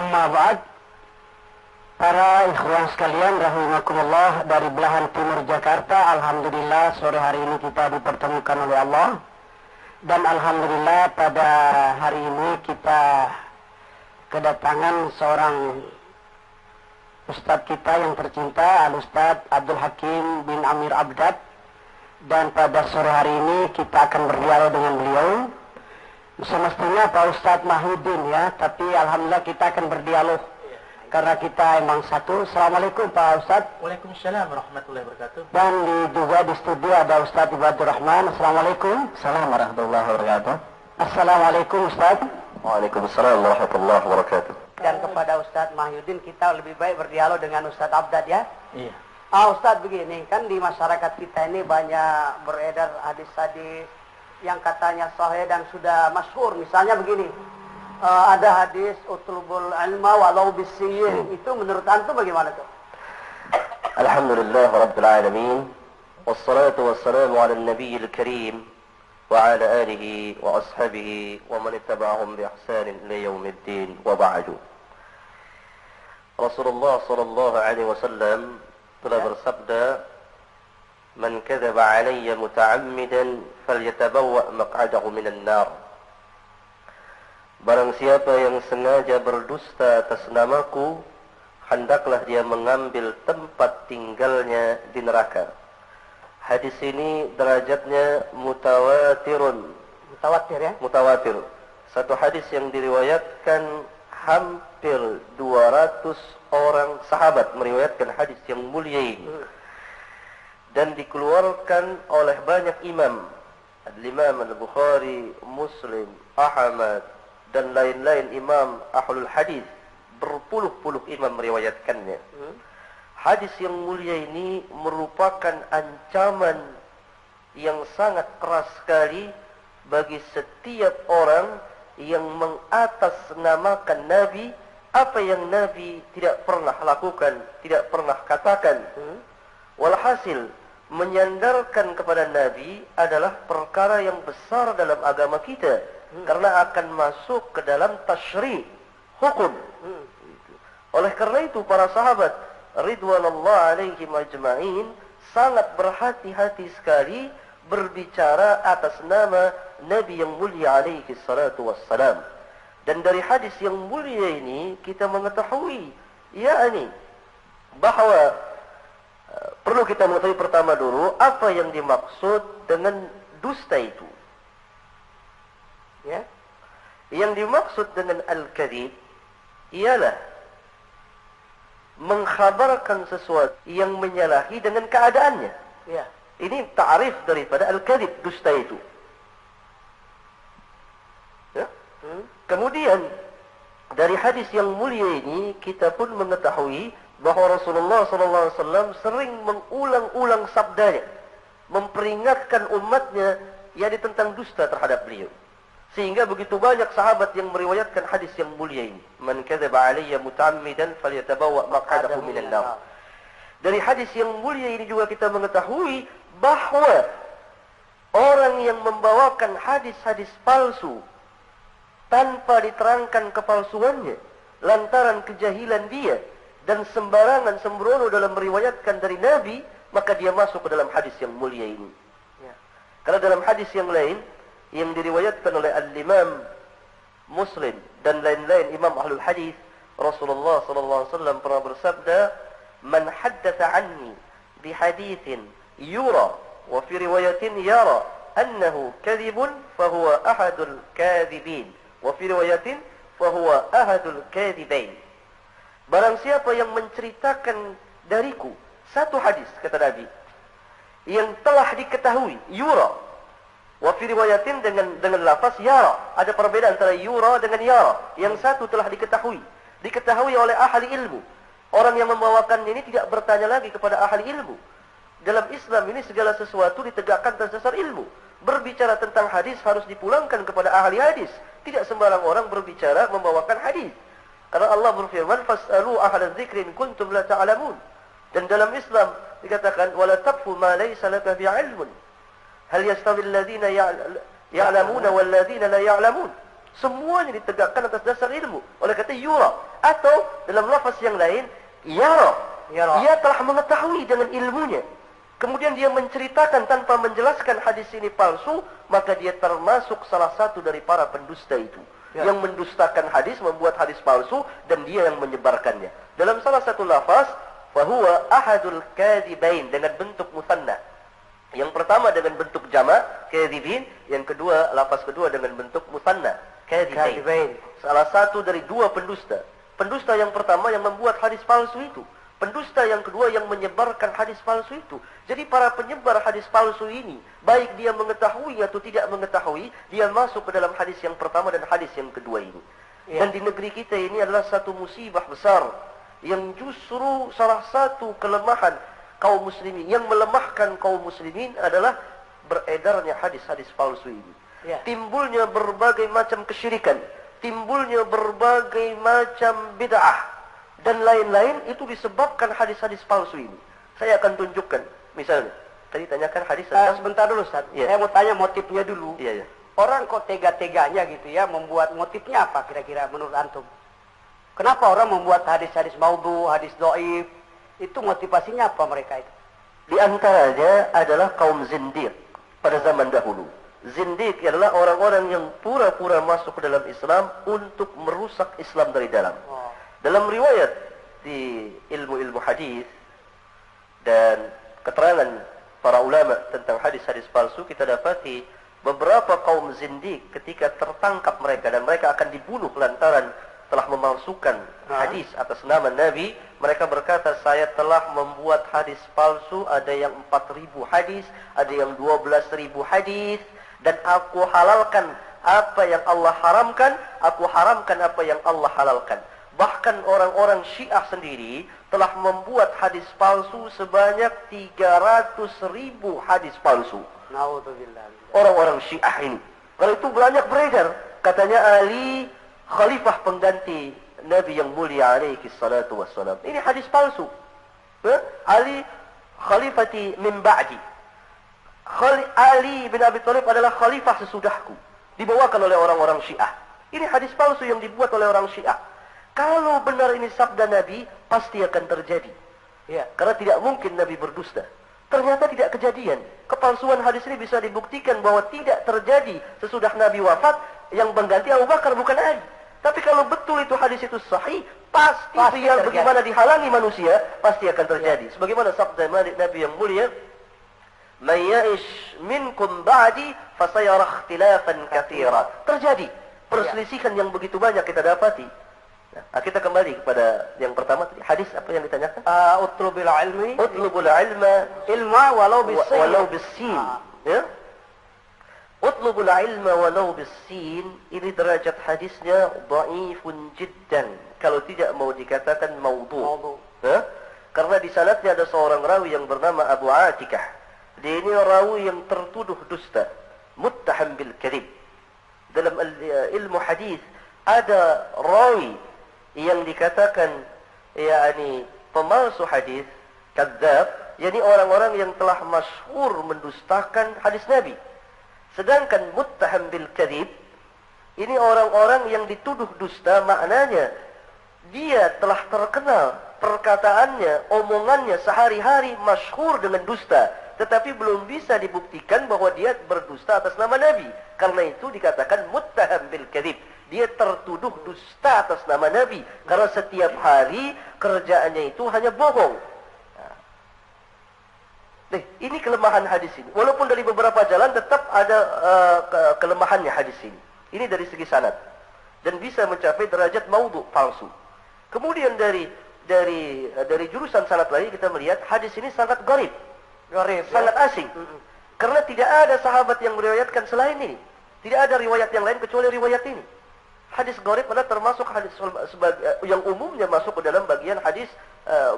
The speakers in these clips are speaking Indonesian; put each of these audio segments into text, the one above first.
Amma ba'd. Para ikhwan sekalian rahimakumullah, dari belahan timur Jakarta, alhamdulillah sore hari ini kita dipertemukan oleh Allah. Dan alhamdulillah pada hari ini kita kedatangan seorang Ustadz kita yang tercinta, Al-Ustadz Abdul Hakim bin Amir Abdad. Dan pada sore hari ini kita akan berdialog dengan beliau. Semestinya Pak Ustadz Mahyudin ya, tapi alhamdulillah kita akan berdialog karena kita emang satu. Assalamualaikum Pak Ustadz. Waalaikumsalam warahmatullahi wabarakatuh. Dan juga di studio ada Ustadz Ibadur Rahman. Assalamualaikum. Assalamualaikum warahmatullahi wabarakatuh. Assalamualaikum Ustadz. Waalaikumsalam warahmatullahi wabarakatuh. Dan kepada Ustadz Mahyudin kita lebih baik berdialog dengan Ustadz Abdad ya. Iya. Ustadz begini, kan di masyarakat kita ini banyak beredar hadis-hadis yang katanya sahih dan sudah masyhur. Misalnya begini, ada hadis utlubul ilma walau bisiyyin. Itu menurut antum bagaimana tuh? Alhamdulillah rabbil alamin, wassalatu wassalamu ala nabiyil karim wa ala alihi wa ashabihi wa man ittaba'ahum bi ihsanin ila yaumiddin wa ba'du. Rasulullah sallallahu alaihi wasallam telah bersabda, "Man kadzaba alayya muta'ammidan falyatabawwa maq'adahu minan nar." Barang siapa yang sengaja berdusta atas namaku, hendaklah dia mengambil tempat tinggalnya di neraka. Hadis ini derajatnya mutawatirun. Mutawatir ya? Mutawatir. Satu hadis yang diriwayatkan hampir 200 orang sahabat meriwayatkan hadis yang mulia ini. Dan dikeluarkan oleh banyak imam. Al-Imam Al-Bukhari, Muslim, Ahmad, dan lain-lain imam ahlul hadis. Berpuluh-puluh imam meriwayatkannya. Hadis yang mulia ini merupakan ancaman yang sangat keras sekali bagi setiap orang yang mengatasnamakan Nabi apa yang Nabi tidak pernah lakukan, tidak pernah katakan. Walhasil, menyandarkan kepada Nabi adalah perkara yang besar dalam agama kita. Karena akan masuk ke dalam tasyri', hukum. Oleh karena itu para sahabat ridwanullah alaihim ajma'in sangat berhati-hati sekali berbicara atas nama Nabi yang mulia alaihi salatu wassalam. Dan dari hadis yang mulia ini kita mengetahui yakni bahwa perlu kita mengetahui pertama dulu apa yang dimaksud dengan dusta itu. Ya. Yang dimaksud dengan al-kadzib ialah mengkhabarkan sesuatu yang menyalahi dengan keadaannya. Ya. Ini ta'rif daripada al-kadzib, dusta itu. Ya. Kemudian dari hadis yang mulia ini kita pun mengetahui bahwa Rasulullah SAW sering mengulang-ulang sabdanya, memperingatkan umatnya yakni tentang dusta terhadap beliau. Sehingga begitu banyak sahabat yang meriwayatkan hadis yang mulia ini. Man kadzaba alayya muta'ammidan falyatabawwa maq'adahu minan nar. Dari hadis yang mulia ini juga kita mengetahui bahwa orang yang membawakan hadis-hadis palsu tanpa diterangkan kepalsuannya lantaran kejahilan dia dan sembarangan sembrono dalam meriwayatkan dari Nabi, maka dia masuk ke dalam hadis yang mulia ini. Ya. Karena dalam hadis yang lain yang diriwayatkan oleh Al-Imam Muslim dan lain-lain imam ahlul hadis, Rasulullah sallallahu alaihi wasallam pernah bersabda, "Man haddatsa anni bi haditsin yura wa fi riwayatin yara annahu kadhibun fa huwa ahadul kadhibin wa fi riwayatin fa huwa ahadul kadhibain." Barang siapa yang menceritakan dariku satu hadis, kata Nabi, yang telah diketahui, yura, wa fi riwayatin dengan lafaz yara. Ada perbedaan antara yura dengan yara. Yang satu telah diketahui oleh ahli ilmu. Orang yang membawakannya ini tidak bertanya lagi kepada ahli ilmu. Dalam Islam ini segala sesuatu ditegakkan atas dasar ilmu. Berbicara tentang hadis harus dipulangkan kepada ahli hadis. Tidak sembarang orang berbicara membawakan hadis. Karena Allah berfirman, "Fas'alu ahla dzikri in kuntum la ta'lamun." Dan dalam Islam dikatakan, "Wala taqfu ma laysa laka bi'ilmun." Hal yastawi alladziina ya'lamuna wal ladziina la ya'lamun. Semuanya ditegakkan atas dasar ilmu. Oleh kata yura, Atau dalam lafaz yang lain, yara. Yara. Ia telah mengetahui dengan ilmunya. Kemudian dia menceritakan tanpa menjelaskan hadis ini palsu, maka dia termasuk salah satu dari para pendusta itu. Ya. Yang mendustakan hadis, membuat hadis palsu, dan dia yang menyebarkannya. Dalam salah satu lafaz, fahuwa ahadul kadhibain, dengan bentuk musanna. Yang pertama dengan bentuk jamak, kadhibin. Yang kedua, lafaz kedua dengan bentuk musanna, kadhibain. Salah satu dari dua pendusta. Pendusta yang pertama yang membuat hadis palsu itu. Pendusta yang kedua yang menyebarkan hadis palsu itu. Jadi para penyebar hadis palsu ini, baik dia mengetahui atau tidak mengetahui, dia masuk ke dalam hadis yang pertama dan hadis yang kedua ini. Ya. Dan di negeri kita ini adalah satu musibah besar, yang justru salah satu kelemahan kaum muslimin, yang melemahkan kaum muslimin adalah beredarnya hadis-hadis palsu ini. Ya. Timbulnya berbagai macam kesyirikan, timbulnya berbagai macam bid'ah, dan lain-lain, itu disebabkan hadis-hadis palsu ini. Saya akan tunjukkan. Misalnya, tadi tanyakan hadis. Sebentar dulu, Ustaz. Ya. Saya mau tanya motifnya dulu. Iya, ya. Orang kok tega-teganya gitu ya, membuat motifnya apa kira-kira menurut antum? Kenapa orang membuat hadis-hadis maudhu, hadis dhaif? Itu motivasinya apa mereka itu? Di antaranya adalah kaum zindiq pada zaman dahulu. Zindiq adalah orang-orang yang pura-pura masuk ke dalam Islam untuk merusak Islam dari dalam. Dalam riwayat di ilmu-ilmu hadis dan keterangan para ulama tentang hadis-hadis palsu, kita dapati beberapa kaum zindiq ketika tertangkap mereka dan mereka akan dibunuh lantaran telah memalsukan hadis atas nama Nabi, mereka berkata, saya telah membuat hadis palsu, ada yang 4.000 hadis, ada yang 12.000 hadis, dan aku halalkan apa yang Allah haramkan, aku haramkan apa yang Allah halalkan. Bahkan orang-orang Syiah sendiri telah membuat hadis palsu sebanyak 300.000 hadis palsu. Naudzubillah. Orang-orang Syiah ini. Kalau itu banyak beredar. Katanya Ali khalifah pengganti Nabi yang mulia alaihi salatu wassalam. Ini hadis palsu. Ali khalifati min ba'di. Ali bin Abi Thalib adalah khalifah sesudahku. Dibawakan oleh orang-orang Syiah. Ini hadis palsu yang dibuat oleh orang Syiah. Kalau benar ini sabda Nabi, pasti akan terjadi. Ya, karena tidak mungkin Nabi berdusta. Ternyata tidak kejadian. Kepalsuan hadis ini bisa dibuktikan bahwa tidak terjadi sesudah Nabi wafat, yang mengganti Abu Bakar bukan Ali. Tapi kalau betul itu hadis itu sahih, pasti yang bagaimana dihalangi manusia, pasti akan terjadi. Ya. Sebagaimana sabda Nabi yang mulia, "Man ya'ish minkum ba'di fasayara ikhtilafan katsira." Terjadi perselisihan yang begitu banyak kita dapati. Nah, kita kembali kepada yang pertama tadi. Hadis apa yang ditanyakan? Utlubul ilmi. Utlubul ilma walau bisin. Walau bisin. Ya. Utlubul ilma walau bisin. Ini derajat hadisnya dhaifun jiddan. Kalau tidak mau dikatakan maudhu. Ya? Karena di sanadnya ada seorang rawi yang bernama Abu Atikah. Dia ini rawi yang tertuduh dusta, muttaham bil kadhib. Dalam ilmu hadis ada rawi yang dikatakan yakni pemalsu hadis, kadzab, yakni orang-orang yang telah masyhur mendustakan hadis Nabi. Sedangkan muttaham bil kadzib, ini orang-orang yang dituduh dusta, maknanya dia telah terkenal perkataannya, omongannya sehari-hari masyhur dengan dusta, tetapi belum bisa dibuktikan bahwa dia berdusta atas nama Nabi. Karena itu dikatakan muttaham bil kadzib. Dia tertuduh dusta atas nama Nabi. Karena setiap hari kerjaannya itu hanya bohong. Nah, ini kelemahan hadis ini. Walaupun dari beberapa jalan tetap ada kelemahannya hadis ini. Ini dari segi sanad. Dan bisa mencapai derajat maudhu, palsu. Kemudian dari jurusan sanad lain kita melihat hadis ini sangat gharib. Sangat asing. Karena tidak ada sahabat yang meriwayatkan selain ini. Tidak ada riwayat yang lain kecuali riwayat ini. Hadis gharib adalah termasuk hadis yang umumnya masuk ke dalam bagian hadis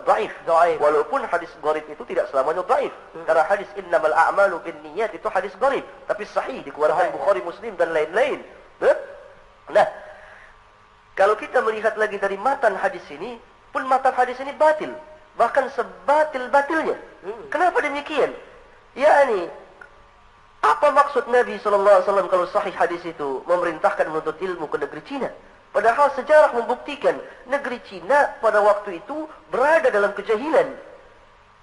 dhaif. Walaupun hadis gharib itu tidak selamanya dhaif. Karena hadis innamal a'malu binniyat itu hadis gharib, tapi sahih dikeluarkan Bukhari, Muslim dan lain-lain. Nah, kalau kita melihat lagi dari matan hadis ini, pun matan hadis ini batil. Bahkan sebatil-batilnya. Kenapa demikian? Yakni apa maksud Nabi SAW kalau sahih hadis itu memerintahkan menuntut ilmu ke negeri Cina? Padahal sejarah membuktikan negeri Cina pada waktu itu berada dalam kejahilan.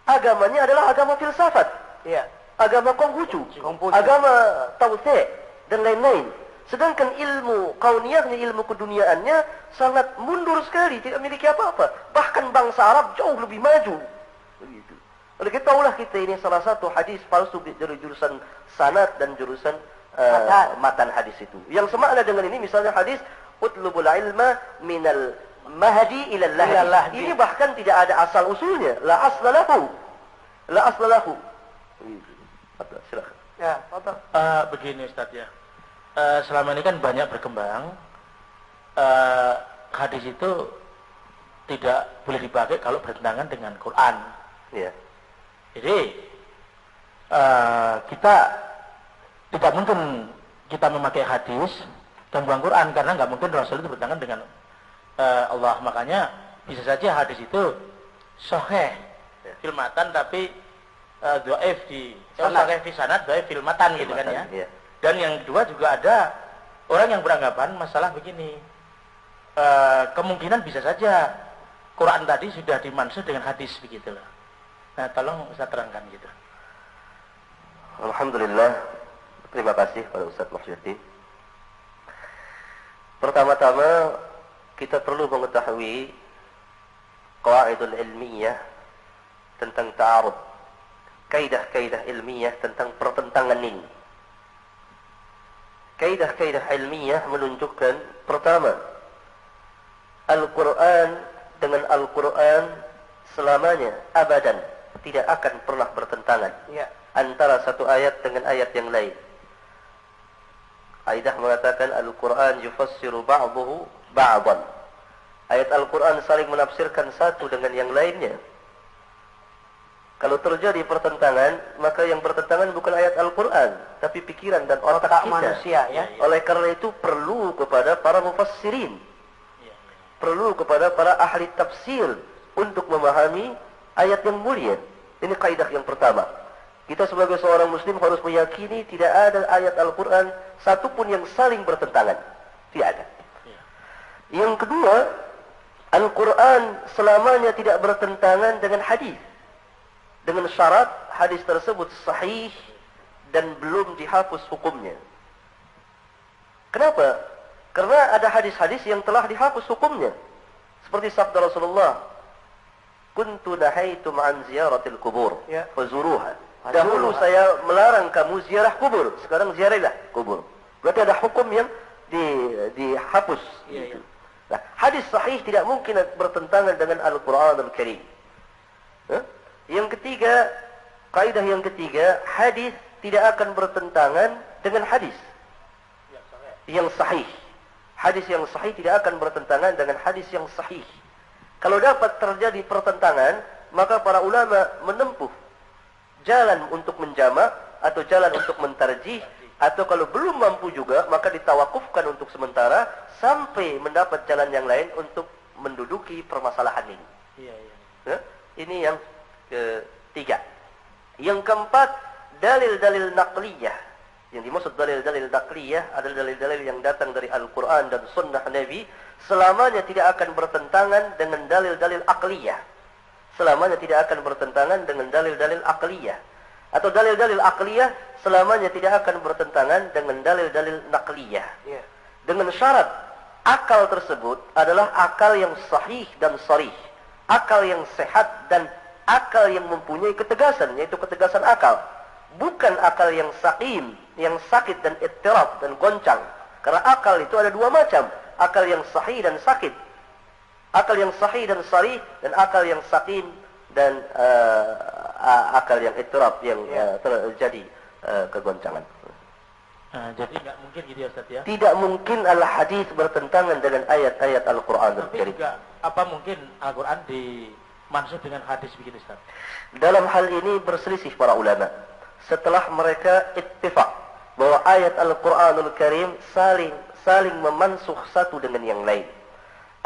Agamanya adalah agama filsafat. Ya. Agama Konghucu. Agama Tao Te dan lain-lain. Sedangkan ilmu kauniyahnya, ilmu keduniaannya sangat mundur sekali, tidak memiliki apa-apa. Bahkan bangsa Arab jauh lebih maju. Begitu. Oleh kita tahulah kita ini salah satu hadis palsu dari jurusan sanad dan jurusan matan hadis itu. Yang semakna dengan ini misalnya hadis utlubul ilma minal mahdi ilal lahdi. Ini bahkan tidak ada asal usulnya. La aslalahu. La aslalahu. Silakan. Ya, Pak. Begini Ustaz ya. Selama ini kan banyak berkembang hadis itu tidak boleh dipakai kalau bertentangan dengan Quran. Ya. Jadi kita tidak mungkin kita memakai hadis dan buang Quran karena nggak mungkin Rasul itu bertentangan dengan Allah. Makanya bisa saja hadis itu sahih fil matan tapi dhaif di sahih fi sanad, dhaif fil matan gitu kan ya. Ya. Dan yang kedua juga ada orang yang beranggapan masalah begini. Kemungkinan bisa saja Quran tadi sudah dimansuh dengan hadis begitulah. Nah, tolong Ustaz terangkan gitu. Alhamdulillah. Terima kasih pada Ustaz Muhyiddin. Pertama-tama kita perlu mengetahui qawaidul ilmiyah tentang ta'arud. Kaidah-kaidah ilmiah tentang pertentangan ini. Kaidah-kaidah ilmiah menunjukkan pertama, Al-Quran dengan Al-Quran selamanya abadan tidak akan pernah bertentangan antara satu ayat dengan ayat yang lain. Kaidah mengatakan Al-Quran yufassiru ba'duhu ba'dan. Ayat Al-Quran saling menafsirkan satu dengan yang lainnya. Kalau terjadi pertentangan, maka yang bertentangan bukan ayat Al-Quran, tapi pikiran dan otak kita. Manusia, ya. Oleh karena itu perlu kepada para mufassirin, perlu kepada para ahli tafsir untuk memahami ayat yang mulia. Ini kaidah yang pertama. Kita sebagai seorang Muslim harus meyakini tidak ada ayat Al-Quran satupun yang saling bertentangan. Tidak ada. Yang kedua, Al-Quran selamanya tidak bertentangan dengan hadis. Dengan syarat hadis tersebut sahih dan belum dihapus hukumnya. Kenapa? Karena ada hadis-hadis yang telah dihapus hukumnya. Seperti sabda Rasulullah, "Kuntu nahaitum an ziyaratil kubur, fazuruha." Dahulu saya melarang kamu ziarah kubur, sekarang ziarahilah kubur. Berarti ada hukum yang dihapus. Gitu. Nah, hadis sahih tidak mungkin bertentangan dengan Al-Quran Al-Karim. Yang ketiga, kaidah yang ketiga, hadis tidak akan bertentangan dengan hadis yang sahih. Hadis yang sahih tidak akan bertentangan dengan hadis yang sahih. Kalau dapat terjadi pertentangan, maka para ulama menempuh jalan untuk menjamak atau jalan untuk mentarjih, atau kalau belum mampu juga, maka ditawakufkan untuk sementara sampai mendapat jalan yang lain untuk menduduki permasalahan ini. Ini yang ketiga. Yang keempat, dalil-dalil naqliyah. Yang dimaksud dalil-dalil naqliyah adalah dalil-dalil yang datang dari Al-Quran dan Sunnah Nabi, selamanya tidak akan bertentangan dengan dalil-dalil aqliyah. Selamanya tidak akan bertentangan dengan dalil-dalil aqliyah. Atau dalil-dalil aqliyah selamanya tidak akan bertentangan dengan dalil-dalil naqliyah. Dengan syarat akal tersebut adalah akal yang sahih dan sharih. Akal yang sehat dan akal yang mempunyai ketegasan, yaitu ketegasan akal. Bukan akal yang saqim, yang sakit dan ittirab dan goncang. Karena akal itu ada dua macam. Akal yang sahih dan sakit. Akal yang sahih dan sharih, dan akal yang saqim dan akal yang ittirab, yang terjadi kegoncangan. Jadi nggak mungkin gitu ya Ustaz ya? Tidak mungkin al-hadis bertentangan dengan ayat-ayat Al-Quran. Tapi juga, apa mungkin Al-Quran dimansuh dengan hadis begini Ustaz? Dalam hal ini berselisih para ulama. Setelah mereka ittifaq bahwa ayat Al-Quranul Karim saling memansuh satu dengan yang lain.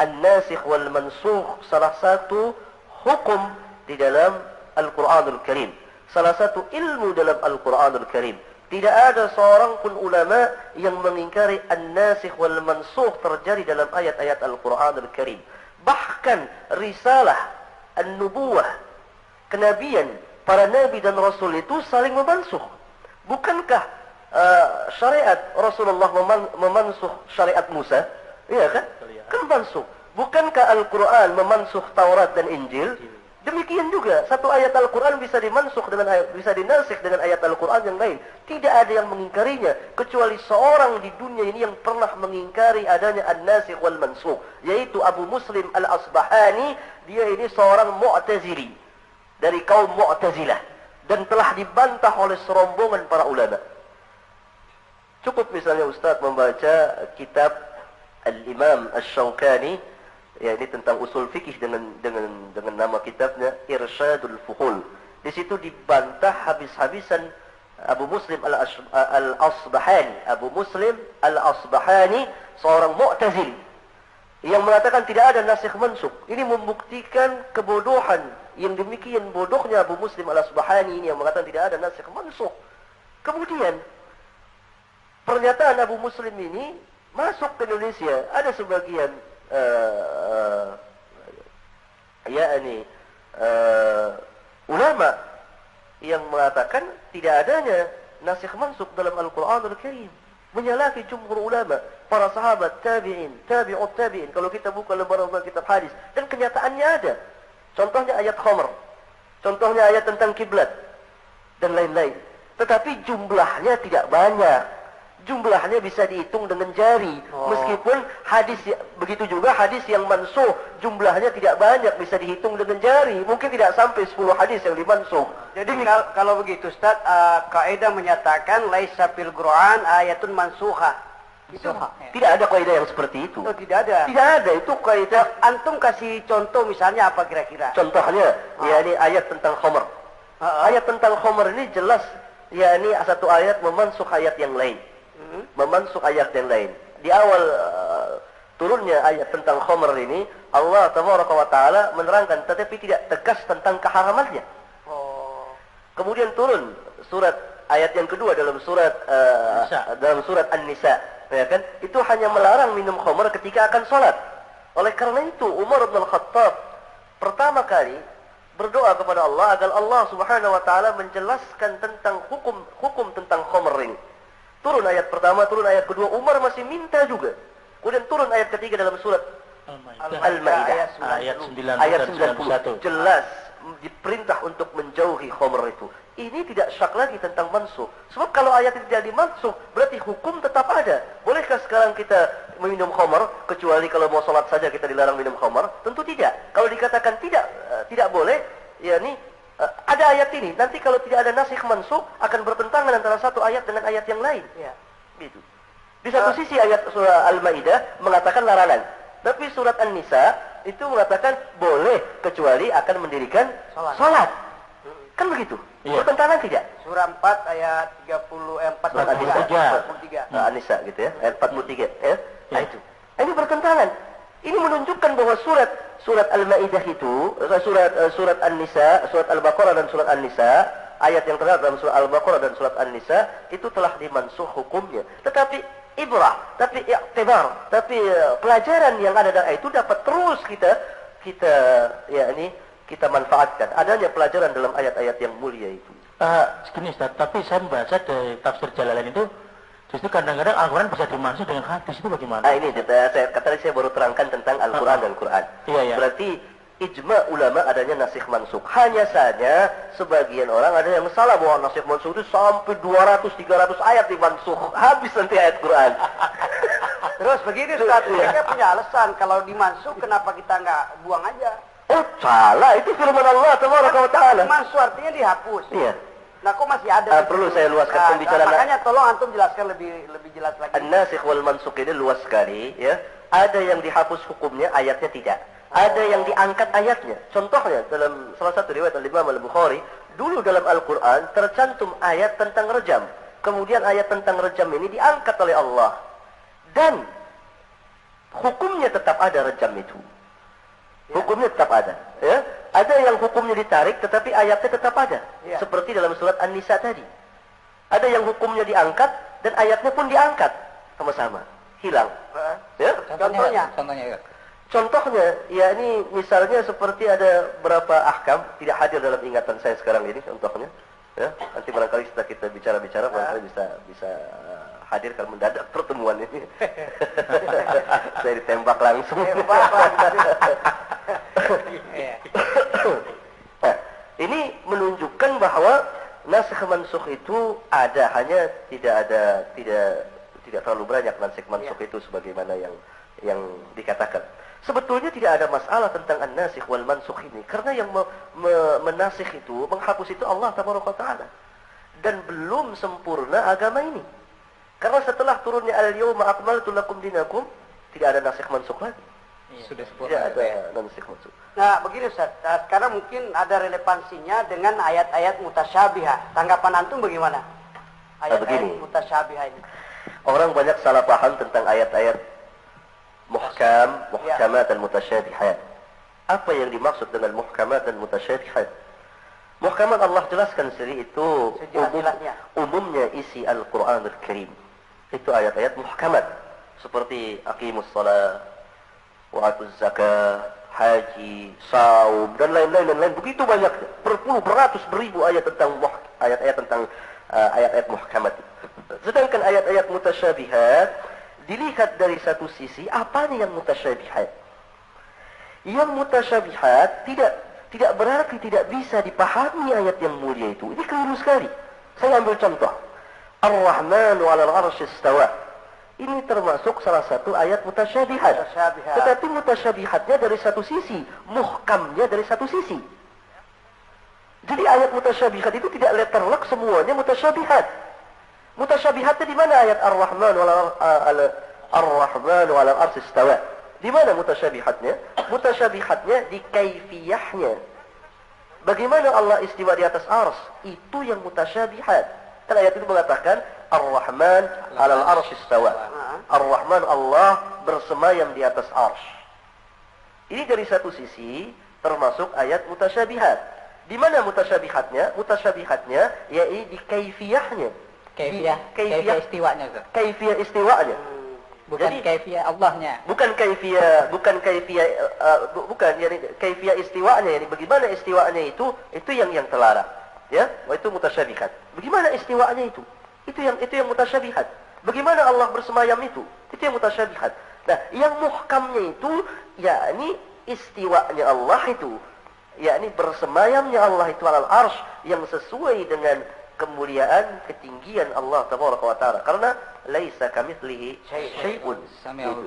An-nasikh wal mansukh salah satu hukum di dalam Al-Quranul Karim. Salah satu ilmu dalam Al-Quranul Karim. Tidak ada seorang pun ulama yang mengingkari an-nasikh wal mansukh terjadi dalam ayat-ayat Al-Quran Al-Karim. Bahkan risalah, an-nubuwah, kenabian, para nabi dan rasul itu saling memansuh. Bukankah syariat Rasulullah memansuh syariat Musa? Iya kan? Kan mansuh. Bukankah Al-Quran memansuh Taurat dan Injil? Demikian juga, satu ayat Al-Quran bisa dimansuh dengan ayat, bisa dinasikh dengan ayat Al-Quran yang lain. Tidak ada yang mengingkarinya, kecuali seorang di dunia ini yang pernah mengingkari adanya an-nasikh wal mansukh, yaitu Abu Muslim Al-Asbahani. Dia ini seorang Mu'tazili, dari kaum Mu'tazilah, dan telah dibantah oleh serombongan para ulama. Cukup misalnya Ustaz membaca kitab Al-Imam Asy-Syaukani, ya, ini tentang usul fikih dengan nama kitabnya Irsyadul Fuhul. Di situ dibantah habis-habisan Abu Muslim Al-Asbahani. Abu Muslim Al-Asbahani seorang Mu'tazili yang mengatakan tidak ada nasikh mansukh. Ini membuktikan kebodohan yang demikian bodohnya Abu Muslim Al-Asbahani ini yang mengatakan tidak ada nasikh mansukh. Kemudian pernyataan Abu Muslim ini masuk ke Indonesia. Ada sebagian ulama yang mengatakan tidak adanya nasikh mansukh dalam Al-Quran Al-Karim, menyalahi jumhur ulama, para sahabat, tabi'in, tabi'ut tabi'in. Kalau kita buka lembaran kitab hadis, dan kenyataannya ada. Contohnya ayat khamr, contohnya ayat tentang kiblat dan lain-lain. Tetapi jumlahnya tidak banyak. Jumlahnya bisa dihitung dengan jari. Meskipun hadis, begitu juga hadis yang mansuh, jumlahnya tidak banyak, bisa dihitung dengan jari. Mungkin tidak sampai 10 hadis yang dimansuh. Jadi kalau begitu Ustaz, kaidah menyatakan laisa fil Quran ayatun mansuha. Itu tidak ada kaidah yang seperti itu. Oh, tidak ada. Tidak ada, itu kaidah. Antum kasih contoh misalnya apa kira-kira? Contohnya, yakni ayat tentang khamr. Ayat tentang khamr ini jelas, yakni satu ayat memansuh ayat yang lain. Memansuh ayat yang lain. Di awal turunnya ayat tentang khamr ini, Allah Tabaraka wa Ta'ala menerangkan tetapi tidak tegas tentang keharamannya. Kemudian turun surat ayat yang kedua dalam surat An-Nisa, ya kan? Itu hanya melarang minum khamr ketika akan salat. Oleh karena itu Umar bin Al-Khattab pertama kali berdoa kepada Allah agar Allah Subhanahu wa Ta'ala menjelaskan tentang hukum tentang khamr ini. Turun ayat pertama, turun ayat kedua, Umar masih minta juga. Kemudian turun ayat ketiga dalam surat Al-Maidah ayat 91. Jelas diperintah untuk menjauhi khamr itu. Ini tidak syak lagi tentang mansuh. Sebab kalau ayat itu tidak dimansuh, berarti hukum tetap ada. Bolehkah sekarang kita meminum khamr kecuali kalau mau salat saja kita dilarang minum khamr? Tentu tidak. Kalau dikatakan tidak boleh, yakni ada ayat ini, nanti kalau tidak ada nasikh mansukh akan bertentangan antara satu ayat dengan ayat yang lain. Ya, gitu. Di satu sisi ayat surah Al-Maidah mengatakan larangan, tapi surat An-Nisa itu mengatakan boleh kecuali akan mendirikan salat. Kan begitu? Iya. Bertentangan tidak? Surah 4 ayat 43. An-Nisa gitu ya, ayat 43 ya. Nah, itu. Ini bertentangan. Ini menunjukkan bahwa surat Al-Maidah itu, surat An-Nisa, surat Al-Baqarah dan surat An-Nisa, ayat yang terdapat dalam surat Al-Baqarah dan surat An-Nisa itu telah dimansuh hukumnya. Tetapi ibrah, tapi i'tibar, tapi pelajaran yang ada dalam itu dapat terus kita manfaatkan. Adanya pelajaran dalam ayat-ayat yang mulia itu. Segini Ustaz, tapi saya membaca dari tafsir Jalalain itu justru kadang-kadang Al-Quran bisa dimansuh dengan hadis, itu bagaimana? Ini saya baru terangkan tentang Al-Quran dan Quran. Iya. Berarti ijma ulama adanya nasikh mansukh. Hanya saja sebagian orang ada yang salah bahwa nasikh mansukh itu sampai 200-300 ayat dimansuh. Habis nanti ayat Quran. Terus begini Ustaz, mereka punya alasan kalau dimansuh kenapa kita nggak buang aja? Oh salah, itu firman Allah Tabaraka wa Ta'ala. Mansuh artinya dihapus. Iya. Nah, kok masih ada? Perlu saya luaskan pembicaraan. Makanya tolong antum jelaskan lebih jelas lagi. An-nasikh wal mansukh ini luas sekali, ya. Ada yang dihapus hukumnya, ayatnya tidak. Ada yang diangkat ayatnya. Contohnya dalam salah satu riwayat Al-Imam Al-Bukhari, dulu dalam Al-Qur'an tercantum ayat tentang rejam. Kemudian ayat tentang rejam ini diangkat oleh Allah. Dan hukumnya tetap ada rejam itu. Hukumnya tetap ada, ya. Ada yang hukumnya ditarik tetapi ayatnya tetap ada. Ya. Seperti dalam surat An-Nisa tadi. Ada yang hukumnya diangkat dan ayatnya pun diangkat sama-sama, hilang. Ya? Contohnya, ya ini misalnya seperti ada beberapa ahkam tidak hadir dalam ingatan saya sekarang ini contohnya. Ya, nanti barangkali setelah kita bicara-bicara barangkali bisa hadir kalau mendadak pertemuan ini. Saya ditembak langsung. Nah, ini menunjukkan bahwa nasikh mansukh itu ada, hanya tidak terlalu banyak nasikh mansukh itu sebagaimana yang dikatakan. Sebetulnya tidak ada masalah tentang an-nasikh wal mansukh ini, karena yang menasikh itu, menghapus itu Allah Taala. Dan belum sempurna agama ini. Karena setelah turunnya al-yawma akmaltu lakum dinakum, tidak ada nasikh mansukh lagi. Sudah sempurna. Tidak ada nasikh mansukh. Nah, begini Ustaz, karena mungkin ada relevansinya dengan ayat-ayat mutasyabihah. Tanggapan antum bagaimana? Ayat-ayat mutasyabihah ini. Orang banyak salah paham tentang ayat-ayat muhkamat dan mutasyabihat. Apa yang dimaksud dengan muhkamat dan mutasyabihat? Muhkamat Allah jelaskan sendiri itu umumnya isi Al-Quran Al-Karim. Itu ayat-ayat muhkamat. Seperti aqimus salat, wa'atuz zakat, haji, saum, dan lain-lain. Begitu banyak, berpuluh, beratus, beribu ayat tentang ayat-ayat muhkamat. Sedangkan ayat-ayat mutasyabihat, dilihat dari satu sisi, apa nih yang mutasyabihat? Yang mutasyabihat tidak berarti tidak bisa dipahami ayat yang mulia itu. Ini keliru sekali. Saya ambil contoh. Ar-Rahmanu 'alal 'arsy istawa. Ini termasuk salah satu ayat mutasyabihat. Tetapi mutasyabihatnya dari satu sisi, muhkamnya dari satu sisi. Jadi ayat mutasyabihat itu tidak letterlock semuanya mutasyabihat. Mutasyabihatnya di mana ayat Ar-Rahman wal 'arsy istawa? Di mana mutasyabihatnya? Mutasyabihatnya di kaifiyahnya. Bagaimana Allah istiwa di atas ars? Itu yang mutasyabihat. Karena ayat itu mengatakan Ar-Rahman 'alal 'arsy istawa. Ar-Rahman, Allah bersemayam di atas ars. Ini dari satu sisi termasuk ayat mutasyabihat. Di mana mutasyabihatnya? Mutasyabihatnya yaitu di kaifiyahnya. Kaifiyah istiwanya, Ustaz. Kaifiyah istiwanya. Bukan kaifiyah Allahnya. Bukan kaifiyah istiwanya, yani bagaimana istiwanya itu yang terlarang. Ya, itu mutasyabihat. Bagaimana istiwanya itu? Itu yang mutasyabihat. Bagaimana Allah bersemayam itu? Itu yang mutasyabihat. Nah, yang muhkamnya itu yakni istiwanya Allah itu, yakni bersemayamnya Allah itu alal arsy yang sesuai dengan kemuliaan, ketinggian Allah Tabaraka wa Ta'ala. Karena laisa kamitslihi syai'un.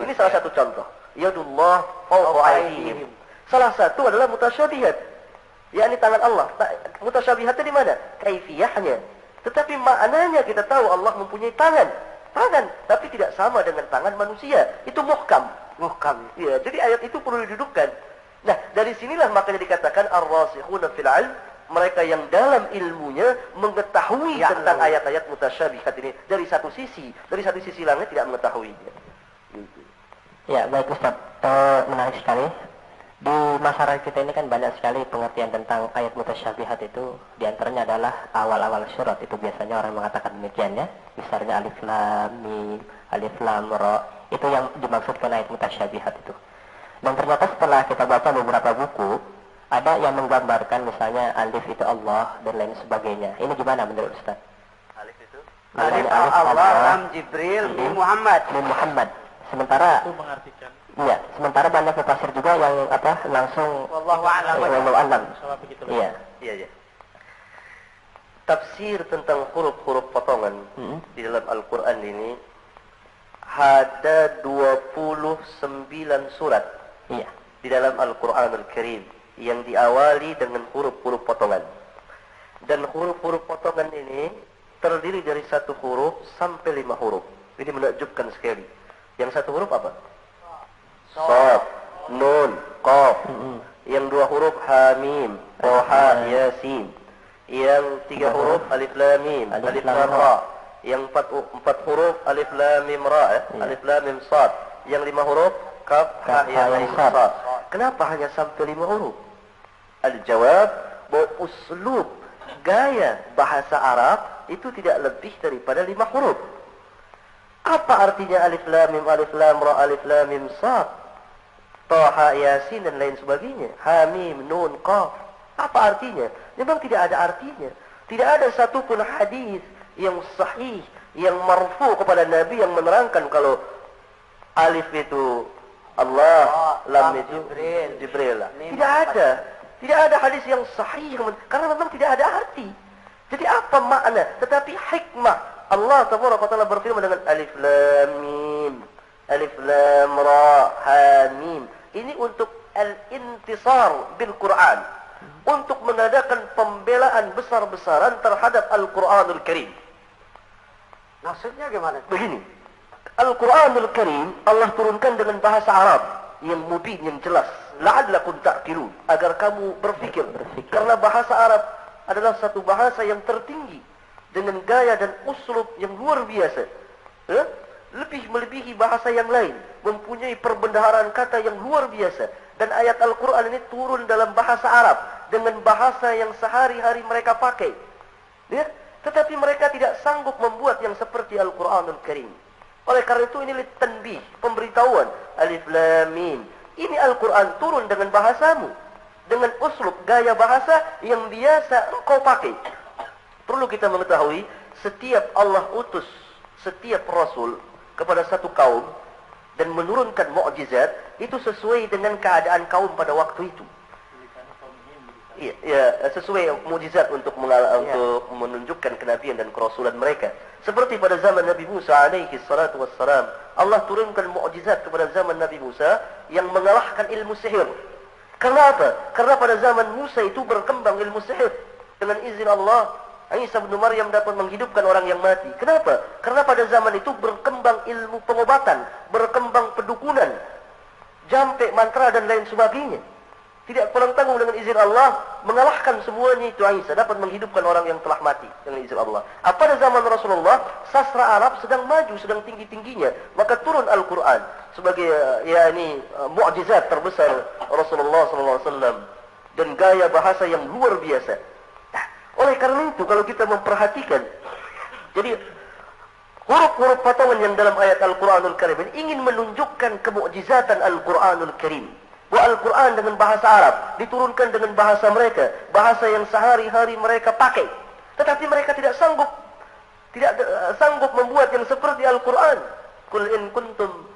Ini salah satu contoh. Yadullah fawqa aydihim. Salah satu adalah mutasyabihat. yakni tangan Allah. Mutasyabihatnya di mana? Kaifiyahnya. Tetapi maknanya kita tahu Allah mempunyai tangan. Tangan, tapi tidak sama dengan tangan manusia. Itu muhkam. Muhkam. Ya, jadi ayat itu perlu didudukkan. Nah, dari sinilah makanya dikatakan ar-rasikhuna fil 'ilm, mereka yang dalam ilmunya mengetahui tentang ayat-ayat mutasyabihat ini dari satu sisi langit tidak mengetahuinya. Gitu. Ya, baik Ustaz. Menarik sekali. Di masyarakat kita ini kan banyak sekali pengertian tentang ayat mutasyabihat itu. Di antaranya adalah awal-awal surat. Itu biasanya orang mengatakan demikian ya. Misalnya alif lam mim, alif lam ra. Itu yang dimaksudkan ayat mutasyabihat itu. Dan ternyata setelah kita baca beberapa buku, ada yang menggambarkan misalnya alif itu Allah dan lain sebagainya. Ini gimana menurut Ustaz? Alif itu? Alif Allah, lam Jibril, mim Muhammad. Mim Muhammad. Sementara itu mengartikan. Iya, sementara banyak tafsir juga yang langsung wallahu a'lam. Wallahu a'lam. Iya. Iya. Tafsir tentang huruf-huruf potongan di dalam Al-Qur'an ini ada 29 surat. Iya. Di dalam Al-Qur'an Al-Karim yang diawali dengan huruf-huruf potongan. Dan huruf-huruf potongan ini terdiri dari satu huruf sampai 5 huruf. Ini menakjubkan sekali. Yang satu huruf apa? Shad, Nun, Qaf. Yang 2 huruf Hamim, Taha, Yasin. Yang 3 huruf Alif Lam Mim, Alif Lam Ra. Yang 4 huruf Alif Lam Mim Ra, Alif Lam Mim Shad. Yang 5 huruf Kaf, Ha, Ya, Ain, Shad. Kenapa hanya sampai 5 huruf? Al-jawab bahwa uslub, gaya bahasa Arab itu tidak lebih daripada 5 huruf. Apa artinya alif lam mim, alif lam ra, alif lam mim sad, Taha, Yasin dan lain sebagainya, Hamim, Nun, Qaf? Apa artinya? Memang tidak ada artinya. Tidak ada satupun hadis yang sahih, yang marfu kepada Nabi yang menerangkan kalau alif itu Allah, lam itu Jibril. Tidak ada. Tidak ada hadis yang sahih karena memang tidak ada arti. Jadi apa makna? Tetapi hikmah Allah Taala berfirman dengan alif lam mim, alif lam ra, ha mim. Ini untuk al-intisar bil Quran, untuk mengadakan pembelaan besar-besaran terhadap Al-Quranul Karim. Maksudnya gimana? Begini, Al-Quranul Karim Allah turunkan dengan bahasa Arab yang mubin, yang jelas. La'allakum ta'qilun, agar kamu berfikir. Karena bahasa Arab adalah satu bahasa yang tertinggi dengan gaya dan uslub yang luar biasa. Lebih melebihi bahasa yang lain, mempunyai perbendaharaan kata yang luar biasa. Dan ayat Al-Quran ini turun dalam bahasa Arab dengan bahasa yang sehari-hari mereka pakai. Ya? Tetapi mereka tidak sanggup membuat yang seperti Al-Quranul Karim. Oleh karena itu ini tanbih, pemberitahuan. Alif lam mim. Ini Al-Quran turun dengan bahasamu, dengan uslub gaya bahasa yang biasa engkau pakai. Perlu kita mengetahui, setiap Allah utus setiap rasul kepada satu kaum dan menurunkan mukjizat itu sesuai dengan keadaan kaum pada waktu itu. Ya, sesuai mukjizat untuk menunjukkan kenabian dan kerasulan mereka. Seperti pada zaman Nabi Musa alaihi salatu wassalam, Allah turunkan mukjizat kepada zaman Nabi Musa yang mengalahkan ilmu sihir. Karena apa? Karena pada zaman Musa itu berkembang ilmu sihir. Dengan izin Allah, Isa bin Maryam dapat menghidupkan orang yang mati. Kenapa? Karena pada zaman itu berkembang ilmu pengobatan, berkembang pedukunan, jampe, mantra dan lain sebagainya. Tidak kurang tanggung dengan izin Allah, mengalahkan semuanya itu Isa, dapat menghidupkan orang yang telah mati dengan izin Allah. Pada zaman Rasulullah, sastra Arab sedang maju, sedang tinggi-tingginya, maka turun Al-Quran sebagai mukjizat terbesar Rasulullah SAW dan gaya bahasa yang luar biasa. Oleh karena itu, kalau kita memperhatikan, jadi huruf-huruf patangan yang dalam ayat Al-Quranul Karim ini ingin menunjukkan kemukjizatan Al-Quranul Karim. Bahwa Al-Quran dengan bahasa Arab diturunkan dengan bahasa mereka, bahasa yang sehari-hari mereka pakai. Tetapi mereka tidak sanggup membuat yang seperti Al-Quran. Qul in kuntum